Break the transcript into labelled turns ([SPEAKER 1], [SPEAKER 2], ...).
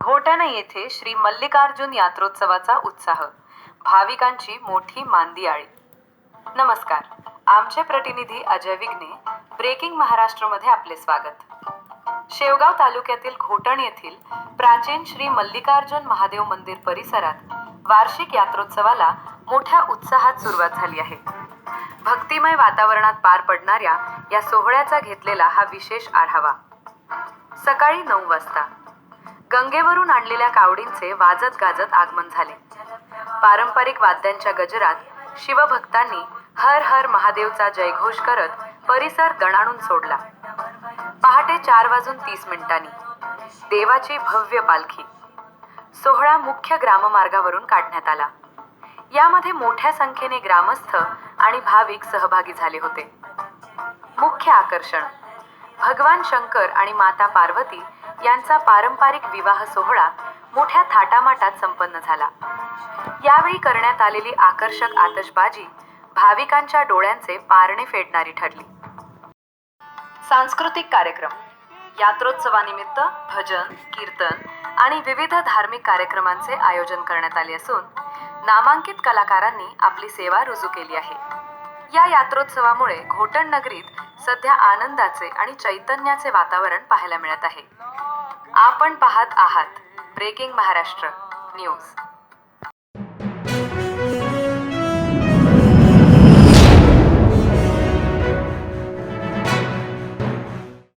[SPEAKER 1] घोटाणा येथे श्री मल्लिकार्जुन यात्रोत्सवाचा उत्साह, भाविकांची मोठी मांदियाळी. नमस्कार, आमचे प्रतिनिधी अजय विघ्ने, ब्रेकिंग महाराष्ट्रमध्ये आपले स्वागत. शेवगाव तालुक्यातील घोटण येथील प्राचीन श्री मल्लिकार्जुन महादेव मंदिर परिसरात वार्षिक यात्रोत्सवाला मोठ्या उत्साहात सुरुवात झाली आहे. भक्तिमय वातावरणात पार पडणाऱ्या या सोहळ्याचा घेतलेला हा विशेष आढावा. सकाळी 9 वाजता गंगेवरून आणलेल्या कावडींचे वाजत गाजत आगमन झाले. पारंपरिक वाद्यांच्या गजरात शिवभक्तांनी हर हर महादेवचा जयघोष करत परिसर दणाणून सोडला. पहाटे 4:30 देवाची भव्य पालखी सोहळा मुख्य ग्राममार्गावरून काढण्यात आला. यामध्ये मोठ्या संख्येने ग्रामस्थ आणि भाविक सहभागी झाले होते. मुख्य आकर्षण भगवान शंकर आणि माता पार्वती यांचा पारंपरिक विवाह सोहळा मोठ्या थाटामाटात संपन्न झाला. यावेळी करण्यात आलेली आकर्षक आतषबाजी भाविकांच्या डोळ्यांचे पारणे फेडणारी ठरली. सांस्कृतिक कार्यक्रम यात्रोत्सवानिमित्त भजन, कीर्तन आणि विविध धार्मिक कार्यक्रमांचे आयोजन करण्यात आले असून नामांकित कलाकारांनी आपली सेवा रुजू केली आहे. या यात्रोत्सवामुळे घोटण नगरीत सध्या आनंदाचे आणि चैतन्याचे वातावरण पाहायला मिळत आहे. आपण पाहत आहात ब्रेकिंग महाराष्ट्र न्यूज.